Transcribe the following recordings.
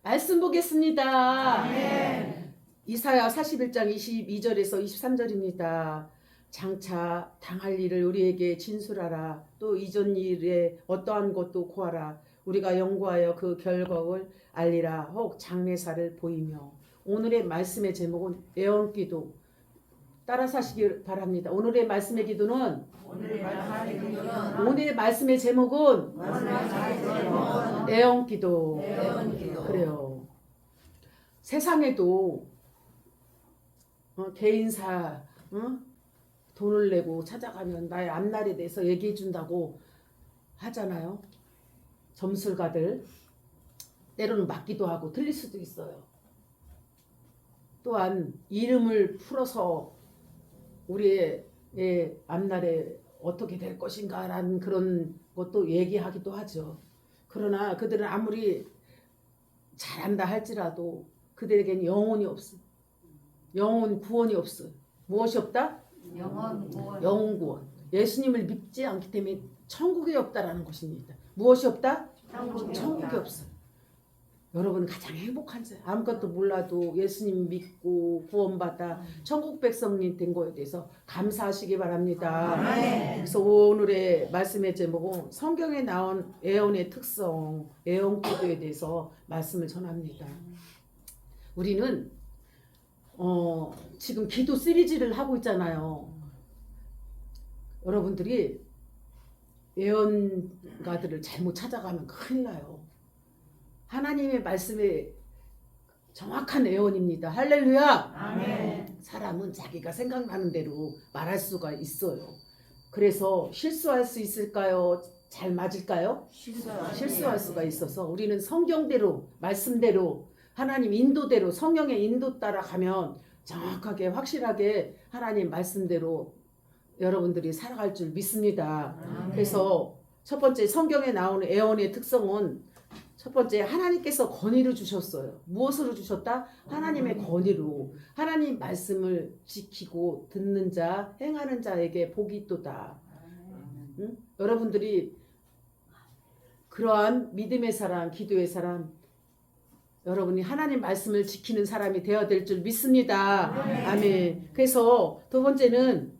말씀 보겠습니다. 아멘. 이사야 41장 22절에서 23절입니다. 장차 당할 일을 우리에게 진술하라. 또 이전 일에 어떠한 것도 고하라. 우리가 연구하여 그 결과를 알리라. 혹 장례사를 보이며. 오늘의 말씀의 제목은 애원기도. 따라서 하시길 바랍니다. 오늘의 말씀의 기도는 오늘의 말씀의 제목은 애원기도. 그래요. 세상에도 개인사 돈을 내고 찾아가면 나의 앞날에 대해서 얘기해 준다고 하잖아요. 점술가들 때로는 맞기도 하고 틀릴 수도 있어요. 또한 이름을 풀어서 우리의 앞날에 어떻게 될 것인가라는 그런 것도 얘기하기도 하죠. 그러나 그들은 아무리 잘한다 할지라도 그들에겐 영혼이 없어. 영혼 구원이 없어. 무엇이 없다? 영원 구원. 영혼 구원. 예수님을 믿지 않기 때문에 천국이 없다라는 것입니다. 무엇이 없다? 천국이 없어. 여러분 가장 행복한 자, 아무것도 몰라도 예수님 믿고 구원받아 천국 백성이 된 거에 대해서 감사하시기 바랍니다. 그래서 오늘의 말씀의 제목은 성경에 나온 애원의 특성, 애원기도에 대해서 말씀을 전합니다. 우리는 지금 기도 시리즈를 하고 있잖아요. 여러분들이 예언가들을 잘못 찾아가면 큰일 나요. 하나님의 말씀에 정확한 예언입니다. 할렐루야. 아멘. 사람은 자기가 생각나는 대로 말할 수가 있어요. 그래서 실수할 수 있을까요? 잘 맞을까요? 실수할 수가 있어서 우리는 성경대로 말씀대로 하나님 인도대로 성령의 인도 따라 가면 정확하게 확실하게 하나님 말씀대로 여러분들이 살아갈 줄 믿습니다. 그래서 첫 번째 성경에 나오는 예언의 특성은 첫 번째 하나님께서 권위를 주셨어요. 무엇으로 주셨다? 하나님의 권위로. 하나님 말씀을 지키고 듣는 자, 행하는 자에게 복이 있도다. 응? 여러분들이 그러한 믿음의 사람, 기도의 사람, 여러분이 하나님 말씀을 지키는 사람이 되어야 될 줄 믿습니다. 아멘. 그래서 두 번째는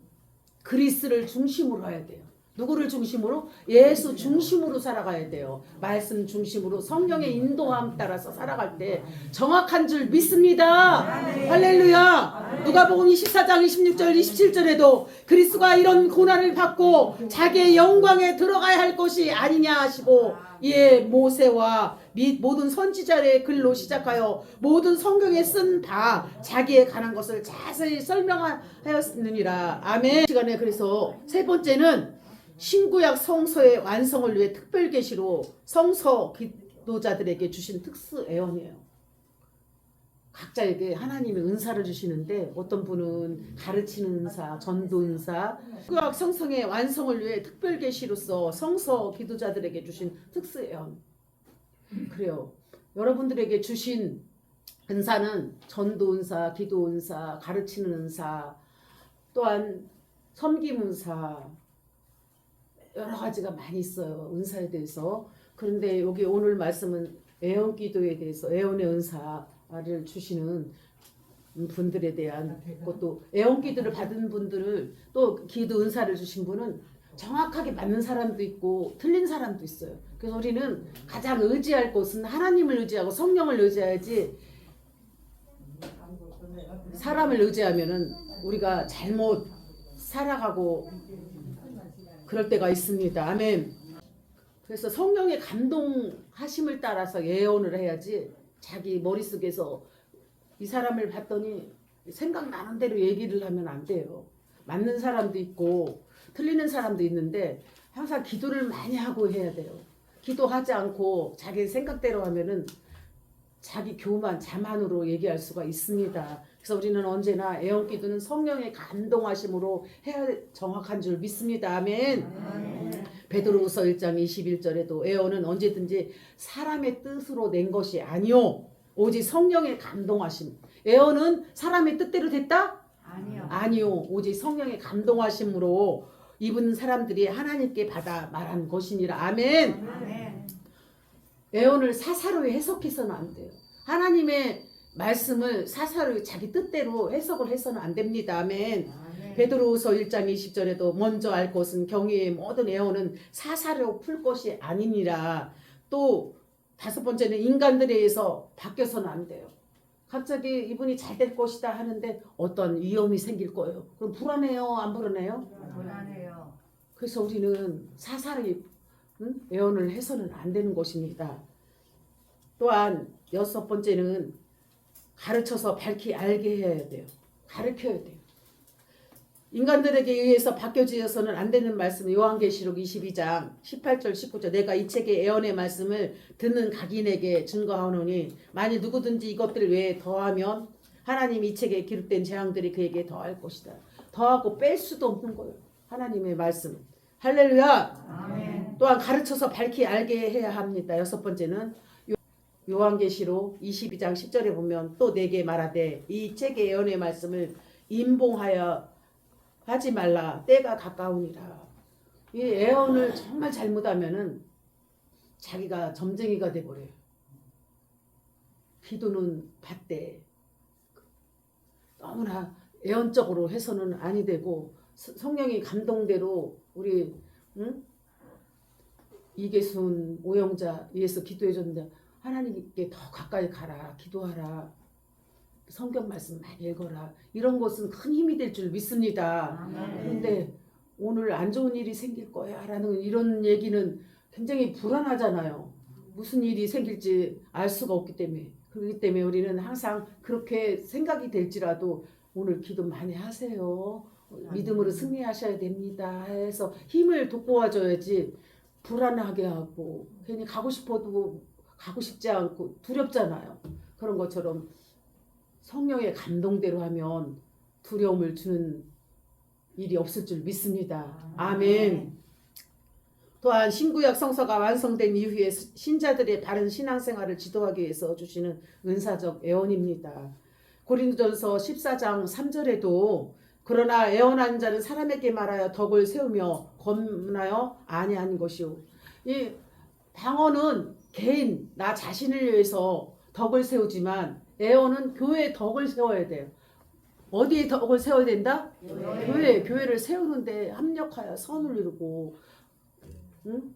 그리스를 중심으로 해야 돼요. 누구를 중심으로? 예수 중심으로 살아가야 돼요. 말씀 중심으로 성령의 인도함 따라서 살아갈 때 정확한 줄 믿습니다. 할렐루야. 누가복음 24장 26절 27절에도 그리스도가 이런 고난을 받고 자기의 영광에 들어가야 할 것이 아니냐 하시고 이에 모세와 및 모든 선지자의 글로 시작하여 모든 성경에 쓴 바 자기에 관한 것을 자세히 설명하였느니라. 아멘. 시간에 그래서 세 번째는 신구약 성서의 완성을 위해 특별 계시로 성서 기도자들에게 주신 특수 예언이에요. 각자에게 하나님의 은사를 주시는데 어떤 분은 가르치는 은사, 전도 은사, 신구약 성성의 완성을 위해 특별 계시로서 성서 기도자들에게 주신 특수 예언. 그래요. 여러분들에게 주신 은사는 전도 은사, 기도 은사, 가르치는 은사, 또한 섬김 은사, 여러 가지가 많이 있어요. 은사에 대해서. 그런데 여기 오늘 말씀은 애원 기도에 대해서 애원의 은사를 주시는 분들에 대한 것도 애원 기도를 받은 분들을 또 기도 은사를 주신 분은 정확하게 맞는 사람도 있고 틀린 사람도 있어요. 그래서 우리는 가장 의지할 것은 하나님을 의지하고 성령을 의지해야지 사람을 의지하면은 우리가 잘못 살아가고 그럴 때가 있습니다. 아멘. 그래서 성령의 감동하심을 따라서 예언을 해야지 자기 머릿속에서 이 사람을 봤더니 생각나는 대로 얘기를 하면 안 돼요. 맞는 사람도 있고 틀리는 사람도 있는데 항상 기도를 많이 하고 해야 돼요. 기도하지 않고 자기 생각대로 하면은 자기 교만, 자만으로 얘기할 수가 있습니다. 그래서 우리는 언제나 애원 기도는 성령의 감동하심으로 해야 정확한 줄 믿습니다. 아멘. 베드로후서 1장 21절에도 애원은 언제든지 사람의 뜻으로 낸 것이 아니요 오직 성령의 감동하심. 애원은 사람의 뜻대로 됐다? 아니요. 오직 성령의 감동하심으로 입은 사람들이 하나님께 받아 말한 것이니라. 아멘. 애언을 사사로이 해석해서는 안 돼요. 하나님의 말씀을 사사로 자기 뜻대로 해석을 해서는 안 됩니다. 아멘. 아멘. 베드로후서 1장 20절에도 먼저 알 것은 경외의 모든 애원은 사사로 풀 것이 아니니라. 또 다섯 번째는 인간들에 의해서 바뀌어서는 안 돼요. 갑자기 이분이 잘 될 것이다 하는데 어떤 위험이 생길 거예요. 그럼 불안해요? 안 불안해요? 불안해요. 그래서 우리는 사사리 애원을 해서는 안 되는 것입니다. 또한 여섯 번째는 가르쳐서 밝히 알게 해야 돼요. 가르쳐야 돼요. 인간들에게 의해서 바뀌어지어서는 안 되는 말씀 요한계시록 22장 18절 19절 내가 이 책의 애언의 말씀을 듣는 각인에게 증거하노니 만일 누구든지 이것들 외에 더하면 하나님 이 책에 기록된 재앙들이 그에게 더할 것이다. 더하고 뺄 수도 없는 거예요. 하나님의 말씀. 할렐루야. 아멘. 또한 가르쳐서 밝히 알게 해야 합니다. 여섯 번째는 요한계시록 22장 10절에 보면 또 내게 말하되 이 책의 예언의 말씀을 임봉하여 하지 말라 때가 가까우니라. 이 예언을 정말 잘못하면은 자기가 점쟁이가 돼버려요. 기도는 받되 너무나 예언적으로 해서는 아니 되고 성령이 감동대로 우리 이계순 오영자 위해서 기도해 줬는데 하나님께 더 가까이 가라 기도하라 성경 말씀 많이 읽어라 이런 것은 큰 힘이 될 줄 믿습니다. 그런데 오늘 안 좋은 일이 생길 거야 라는 이런 얘기는 굉장히 불안하잖아요. 무슨 일이 생길지 알 수가 없기 때문에 그렇기 때문에 우리는 항상 그렇게 생각이 될지라도 오늘 기도 많이 하세요. 믿음으로 승리하셔야 됩니다 해서 힘을 돋보아줘야지 불안하게 하고 괜히 가고 싶어도 가고 싶지 않고 두렵잖아요. 그런 것처럼 성령의 감동대로 하면 두려움을 주는 일이 없을 줄 믿습니다. 아멘. 또한 신구약 성서가 완성된 이후에 신자들의 바른 신앙생활을 지도하기 위해서 주시는 은사적 애원입니다. 고린도전서 14장 3절에도 그러나 애원한 자는 사람에게 말하여 덕을 세우며 겁나여 아니한 것이요. 이 방언은 개인 나 자신을 위해서 덕을 세우지만 애원은 교회의 덕을 세워야 돼요. 어디에 덕을 세워야 된다? 교회를 세우는데 합력하여 선을 이루고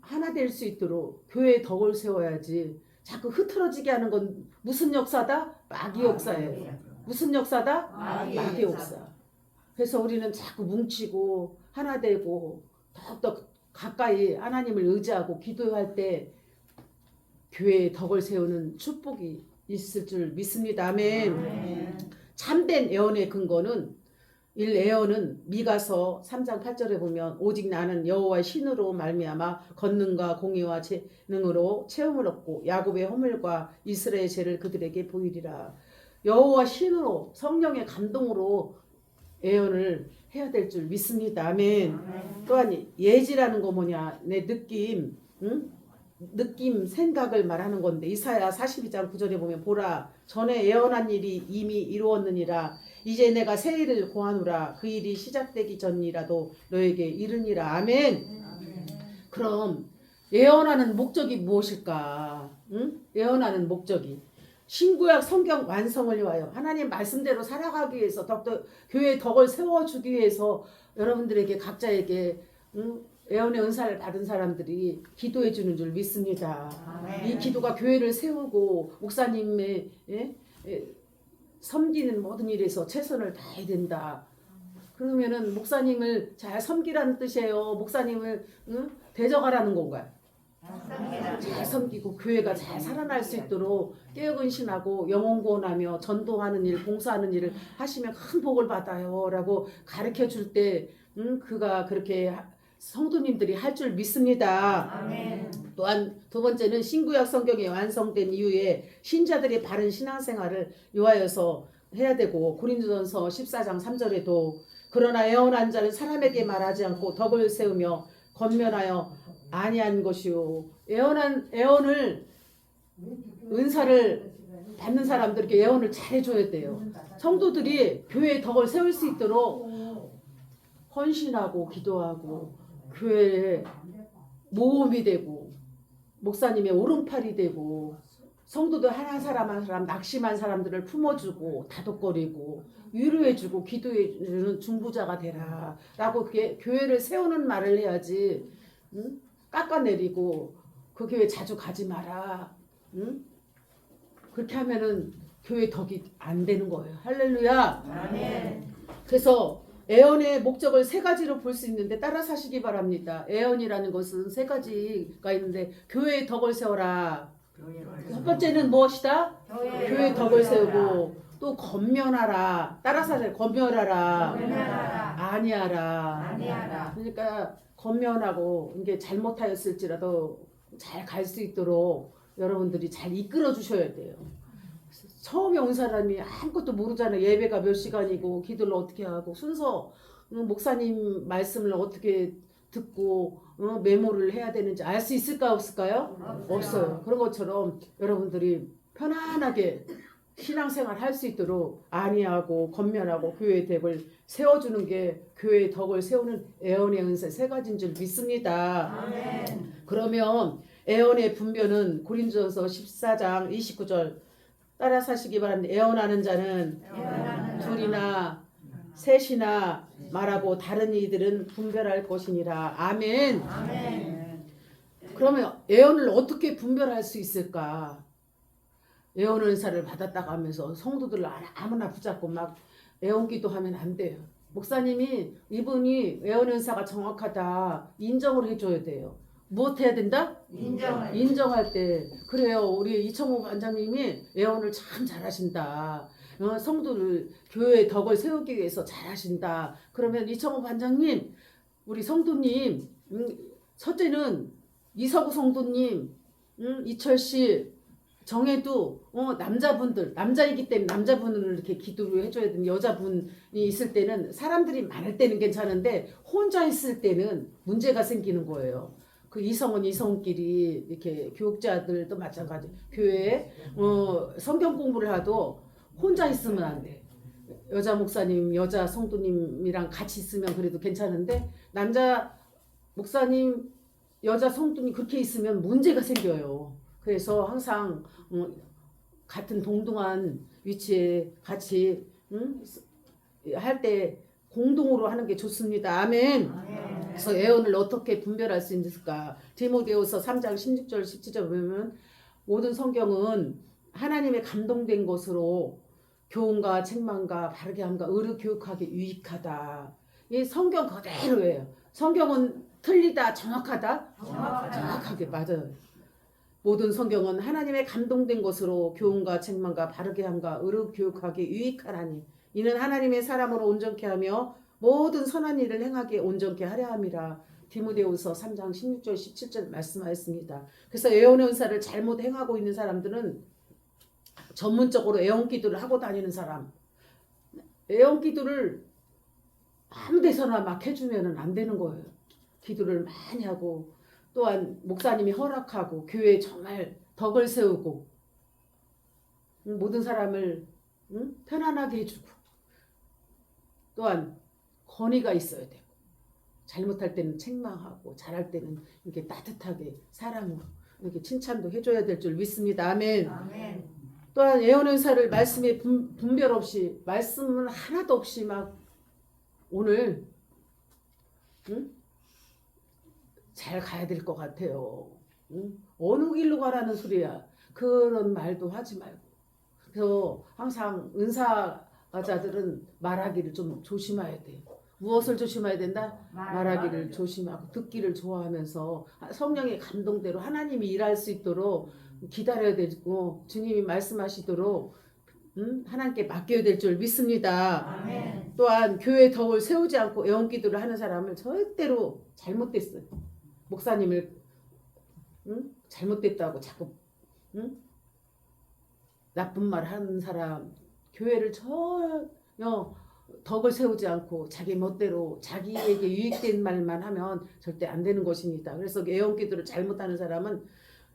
하나 될 수 있도록 교회의 덕을 세워야지. 자꾸 흐트러지게 하는 건 무슨 역사다? 마귀 역사예요. 무슨 역사다? 마귀 역사. 그래서 우리는 자꾸 뭉치고 하나 되고 더욱더 가까이 하나님을 의지하고 기도할 때 교회의 덕을 세우는 축복이 있을 줄 믿습니다. 아멘. 참된 애언의 근거는 애언은 미가서 3장 8절에 보면 오직 나는 여호와의 신으로 말미암아 권능과 공의와 재능으로 체험을 얻고 야곱의 허물과 이스라엘의 죄를 그들에게 보이리라. 여호와 신으로 성령의 감동으로 애언을 해야 될 줄 믿습니다. 아멘. 또한 예지라는 거 뭐냐 내 느낌 느낌 생각을 말하는 건데 이사야 42장 9절에 보면 보라 전에 예언한 일이 이미 이루었느니라 이제 내가 새 일을 고하노라 그 일이 시작되기 전이라도 너에게 이르니라. 아멘. 그럼 예언하는 목적이 무엇일까? 예언하는 목적이 신구약 성경 완성을 위하여 하나님 말씀대로 살아가기 위해서 더욱더 교회의 덕을 세워주기 위해서 여러분들에게 각자에게 애언의 은사를 받은 사람들이 기도해 주는 줄 믿습니다. 아멘. 이 기도가 교회를 세우고 목사님의 섬기는 모든 일에서 최선을 다해야 된다. 그러면은 목사님을 잘 섬기라는 뜻이에요. 목사님을 대적하라는 건가요? 잘 섬기고 교회가 잘 살아날 수 있도록 깨어근신하고 영혼구원하며 전도하는 일, 봉사하는 일을 하시면 큰 복을 받아요 라고 가르쳐 줄 때 그가 그렇게 성도님들이 할 줄 믿습니다. 아멘. 또한 두 번째는 신구약 성경이 완성된 이후에 신자들이 바른 신앙생활을 요하여서 해야 되고 고린도전서 14장 3절에도 그러나 애언한 자는 사람에게 말하지 않고 덕을 세우며 권면하여 아니한 것이요. 애언을 은사를 받는 사람들에게 애언을 잘해줘야 돼요. 성도들이 교회의 덕을 세울 수 있도록 헌신하고 기도하고 교회에 모험이 되고 목사님의 오른팔이 되고 성도들 하나 사람 한 사람 낙심한 사람들을 품어주고 다독거리고 위로해주고 기도해주는 중보자가 되라 라고 그게 교회를 세우는 말을 해야지. 응? 깎아내리고 그 교회 자주 가지 마라. 응? 그렇게 하면은 교회 덕이 안 되는 거예요. 할렐루야. 아멘. 그래서 애언의 목적을 세 가지로 볼 수 있는데 따라 사시기 바랍니다. 애언이라는 것은 세 가지가 있는데 교회의 덕을 세워라. 첫 번째는 무엇이다? 교회의 덕을 세우고 또 건면하라. 따라 사세요. 건면하라. 아니하라. 그러니까 건면하고 이게 잘못하였을지라도 잘 갈 수 있도록 여러분들이 잘 이끌어 주셔야 돼요. 처음에 온 사람이 아무것도 모르잖아요. 예배가 몇 시간이고 기도를 어떻게 하고 순서 목사님 말씀을 어떻게 듣고 메모를 해야 되는지 알 수 있을까 없을까요? 없어요. 그런 것처럼 여러분들이 편안하게 신앙생활 할 수 있도록 안위하고 건면하고 교회의 덕을 세워주는 게 교회의 덕을 세우는 애언의 은사 세 가지인 줄 믿습니다. 아멘. 그러면 애언의 분별은 고린도전서 14장 29절 따라 사시기 바랍니다. 애언하는 자는 둘이나 셋이나 말하고 다른 이들은 분별할 것이니라. 아멘. 그러면 애언을 어떻게 분별할 수 있을까? 애언 은사를 받았다고 하면서 성도들 아무나 붙잡고 막 애언 기도하면 안 돼요. 목사님이 이분이 애언 은사가 정확하다 인정을 해줘야 돼요. 무엇 해야 된다? 인정할 때. 그래요. 우리 이청호 관장님이 애언을 참 잘하신다. 성도를 교회의 덕을 세우기 위해서 잘하신다. 그러면 이청호 관장님, 우리 성도님, 첫째는 이서구 성도님, 이철씨, 정해도 남자분들 남자이기 때문에 남자분을 이렇게 기도를 해줘야 되는 여자분이 있을 때는 사람들이 많을 때는 괜찮은데 혼자 있을 때는 문제가 생기는 거예요. 그 이성은 이성끼리 이렇게 교육자들도 마찬가지. 교회에 성경 공부를 하도 혼자 있으면 안 돼. 여자 목사님, 여자 성도님이랑 같이 있으면 그래도 괜찮은데 남자 목사님, 여자 성도님 그렇게 있으면 문제가 생겨요. 그래서 항상 같은 동등한 위치에 같이 할 때 공동으로 하는 게 좋습니다. 아멘. 그래서 애언을 어떻게 분별할 수 있을까? 디모데후서 3장 16절 17절 보면 모든 성경은 하나님의 감동된 것으로 교훈과 책망과 바르게 함과 의로 교육하기 유익하다. 이 성경 그대로예요. 성경은 틀리다, 정확하다? 정확하게 맞아요. 모든 성경은 하나님의 감동된 것으로 교훈과 책망과 바르게 함과 의로 교육하기 유익하라니 이는 하나님의 사람으로 온전케 하며 모든 선한 일을 행하게 온전케 하려 함이라. 디모데후서 3장 16절 17절 말씀하였습니다. 그래서 애언의 은사를 잘못 행하고 있는 사람들은 전문적으로 애언 기도를 하고 다니는 사람, 애언 기도를 아무 데서나 막 해주면 안 되는 거예요. 기도를 많이 하고 또한 목사님이 허락하고 교회에 정말 덕을 세우고 모든 사람을 편안하게 해주고 또한 권위가 있어야 되고 잘못할 때는 책망하고 잘할 때는 이렇게 따뜻하게 사랑으로 이렇게 칭찬도 해줘야 될 줄 믿습니다. 아멘. 또한 애언 은사를 말씀에 분별 없이 말씀은 하나도 없이 막 오늘 잘 가야 될 것 같아요. 어느 길로 가라는 소리야. 그런 말도 하지 말고. 그래서 항상 은사자들은 말하기를 좀 조심해야 돼요. 무엇을 조심해야 된다? 말하기를 조심하고 듣기를 좋아하면서 성령의 감동대로 하나님이 일할 수 있도록 기다려야 되고 주님이 말씀하시도록 하나님께 맡겨야 될 줄 믿습니다. 아멘. 또한 교회 덕을 세우지 않고 애원기도를 하는 사람을 절대로 잘못됐어요. 목사님을 잘못됐다고 자꾸 나쁜 말 하는 사람, 교회를 전혀 덕을 세우지 않고 자기 멋대로 자기에게 유익된 말만 하면 절대 안 되는 것입니다. 그래서 애원기도를 잘못하는 사람은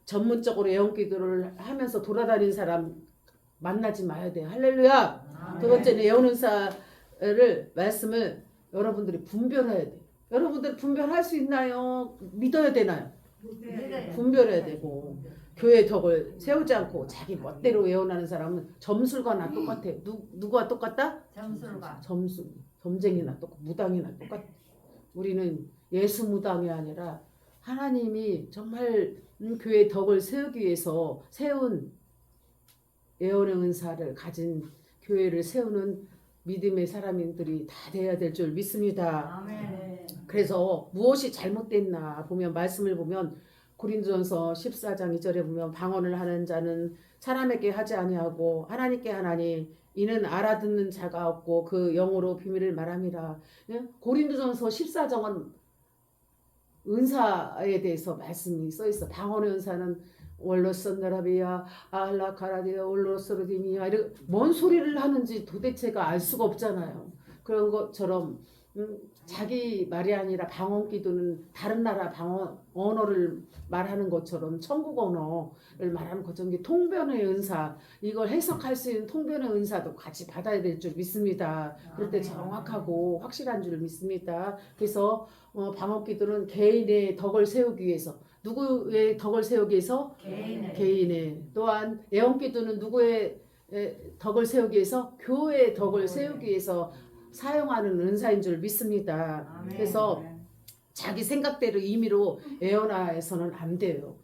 전문적으로 애원기도를 하면서 돌아다니는 사람 만나지 마야 돼요. 할렐루야. 두 번째는 애원은사를 말씀을 여러분들이 분별해야 돼요. 여러분들 분별할 수 있나요? 믿어야 되나요? 분별해야 되고 교회 덕을 세우지 않고 자기 멋대로 예언하는 사람은 점술과나 똑같아요. 누구와 똑같다? 점술가. 점쟁이나 똑같고 무당이나 똑같아. 우리는 예수 무당이 아니라 하나님이 정말 교회 덕을 세우기 위해서 세운 예언의 은사를 가진 교회를 세우는 믿음의 사람들이 다 돼야 될 줄 믿습니다. 아멘. 그래서 무엇이 잘못됐나 보면 말씀을 보면 고린도전서 14장 2절에 보면 방언을 하는 자는 사람에게 하지 아니하고 하나님께 하나니 이는 알아듣는 자가 없고 그 영으로 비밀을 말함이라. 고린도전서 14장은 은사에 대해서 말씀이 써 있어. 방언의 은사는 월로선나라비야 알라카라디아 올로서르디니야 이런 뭔 소리를 하는지 도대체가 알 수가 없잖아요. 그런 것처럼 자기 말이 아니라 방언 기도는 다른 나라 방언 언어를 말하는 것처럼 천국 언어를 말하는 것처럼 통변의 은사 이걸 해석할 수 있는 통변의 은사도 같이 받아야 될 줄 믿습니다. 그럴 때 정확하고 확실한 줄 믿습니다. 그래서 방언 기도는 개인의 덕을 세우기 위해서 누구의 덕을 세우기 위해서? 개인의. 또한 예언 기도는 누구의 덕을 세우기 위해서? 교회의 덕을 세우기 위해서 사용하는 은사인 줄 믿습니다. 아멘. 그래서 자기 생각대로 임의로 예언해서는 안 돼요.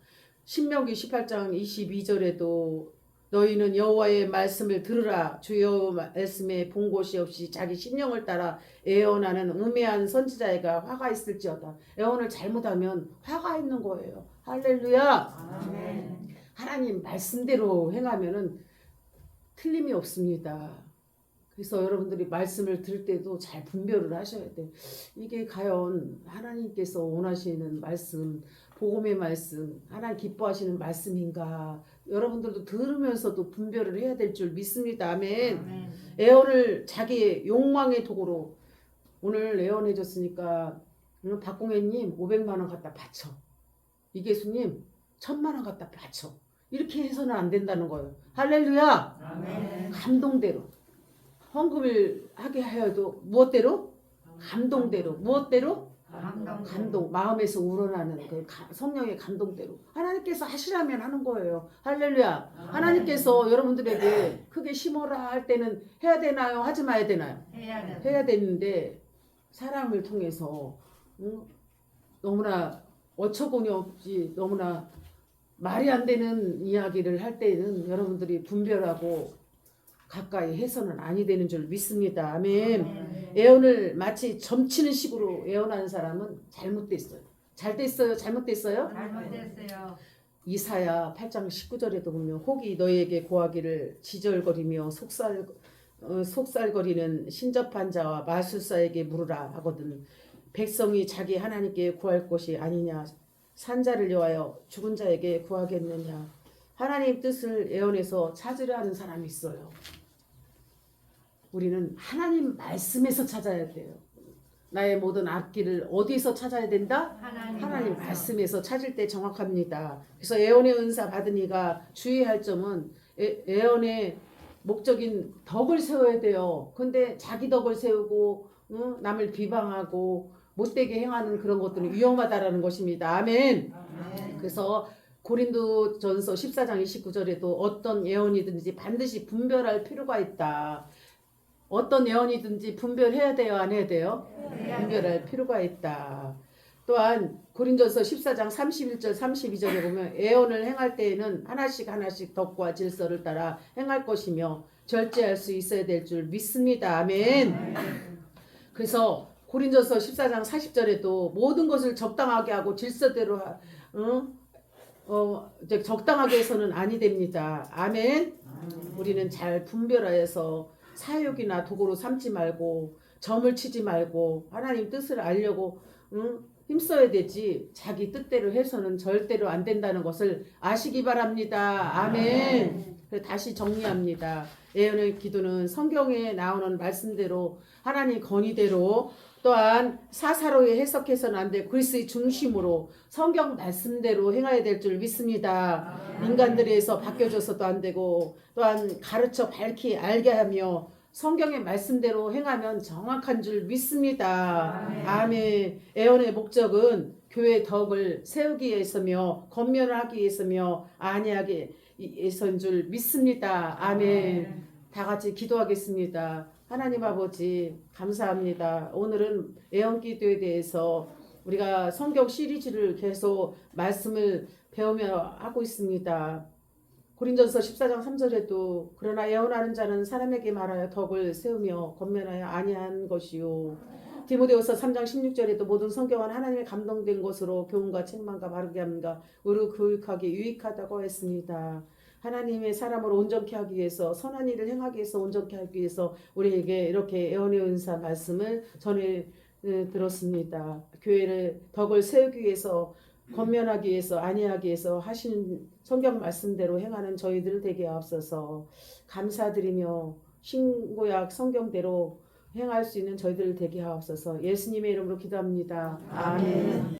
신명기 18장 22절에도 너희는 여호와의 말씀을 들으라. 주 여호와 말씀에 본 곳이 없이 자기 심령을 따라 예언하는 음해한 선지자애가 화가 있을지어다. 예언을 잘못하면 화가 있는 거예요. 할렐루야. 아멘. 하나님 말씀대로 행하면은 틀림이 없습니다. 그래서 여러분들이 말씀을 들을 때도 잘 분별을 하셔야 돼. 이게 과연 하나님께서 원하시는 말씀, 복음의 말씀, 하나님 기뻐하시는 말씀인가? 여러분들도 들으면서도 분별을 해야 될 줄 믿습니다. 아멘. 아멘. 예언을 자기의 욕망의 도구로 오늘 예언해 줬으니까 박공혜님 500만 원 갖다 바쳐. 이계수님 1000만 원 갖다 바쳐. 이렇게 해서는 안 된다는 거예요. 할렐루야. 아멘. 감동대로. 헌금을 하게 하여도 무엇대로? 감동대로. 무엇대로? 감동. 마음에서 우러나는 그 성령의 감동대로. 하나님께서 하시라면 하는 거예요. 할렐루야. 하나님께서 여러분들에게 크게 심어라 할 때는 해야 되나요? 하지 마야 되나요? 해야 되는데 사람을 통해서 너무나 어처구니 없이 너무나 말이 안 되는 이야기를 할 때는 여러분들이 분별하고 가까이 해서는 아니 되는 줄 믿습니다. 아멘. 예언을 마치 점치는 식으로 예언하는 사람은 잘못됐어요. 잘 됐어요? 잘못됐어요? 잘못됐어요. 이사야 8장 19절에도 보면 혹이 너희에게 고하기를 지절거리며 속살거리는 신접한 자와 마술사에게 물으라 하거든. 백성이 자기 하나님께 구할 것이 아니냐. 산자를 여하여 죽은 자에게 구하겠느냐. 하나님 뜻을 예언해서 찾으려 하는 사람이 있어요. 우리는 하나님 말씀에서 찾아야 돼요. 나의 모든 앞길을 어디서 찾아야 된다? 하나님 말씀에서 찾을 때 정확합니다. 그래서 예언의 은사 받은 이가 주의할 점은 예언의 목적인 덕을 세워야 돼요. 근데 자기 덕을 세우고 남을 비방하고 못되게 행하는 그런 것들은 위험하다라는 것입니다. 아멘. 그래서 고린도전서 14장 29절에도 어떤 예언이든지 반드시 분별할 필요가 있다. 어떤 예언이든지 분별해야 돼요? 안 해야 돼요? 분별할 필요가 있다. 또한 고린도전서 14장 31절 32절에 보면 예언을 행할 때에는 하나씩 덕과 질서를 따라 행할 것이며 절제할 수 있어야 될 줄 믿습니다. 아멘. 그래서 고린도전서 14장 40절에도 모든 것을 적당하게 하고 질서대로 적당하게 해서는 아니 됩니다. 아멘. 우리는 잘 분별하여서 사욕이나 도구로 삼지 말고 점을 치지 말고 하나님 뜻을 알려고 힘써야 되지 자기 뜻대로 해서는 절대로 안 된다는 것을 아시기 바랍니다. 아멘. 다시 정리합니다. 예언의 기도는 성경에 나오는 말씀대로 하나님 건의대로 또한 사사로이 해석해서는 안 되고 그리스의 중심으로 성경 말씀대로 행해야 될 줄 믿습니다. 인간들에서 바뀌어져서도 안 되고 또한 가르쳐 밝히 알게 하며 성경의 말씀대로 행하면 정확한 줄 믿습니다. 아멘. 예언의 목적은 교회 덕을 세우기 위해서며 건면을 하기 위해서며 안위하기 위해서인 줄 믿습니다. 아멘. 다 같이 기도하겠습니다. 하나님 아버지 감사합니다. 오늘은 애언기도에 대해서 우리가 성경 시리즈를 계속 말씀을 배우며 하고 있습니다. 고린전서 14장 3절에도 그러나 애언하는 자는 사람에게 말하여 덕을 세우며 건면하여 아니한 것이요. 디모데후서 3장 16절에도 모든 성경은 하나님의 감동된 것으로 교훈과 책망과 바르게 함과 의로 교육하기 유익하다고 했습니다. 하나님의 사람을 온전케 하기 위해서 선한 일을 행하기 위해서 온전케 하기 위해서 우리에게 이렇게 애언의 은사 말씀을 전해 들었습니다. 교회를 덕을 세우기 위해서 건면하기 위해서 안위하기 위해서 하신 성경 말씀대로 행하는 저희들 되게 하옵소서. 감사드리며 신구약 성경대로 행할 수 있는 저희들 되게 하옵소서. 예수님의 이름으로 기도합니다. 아멘.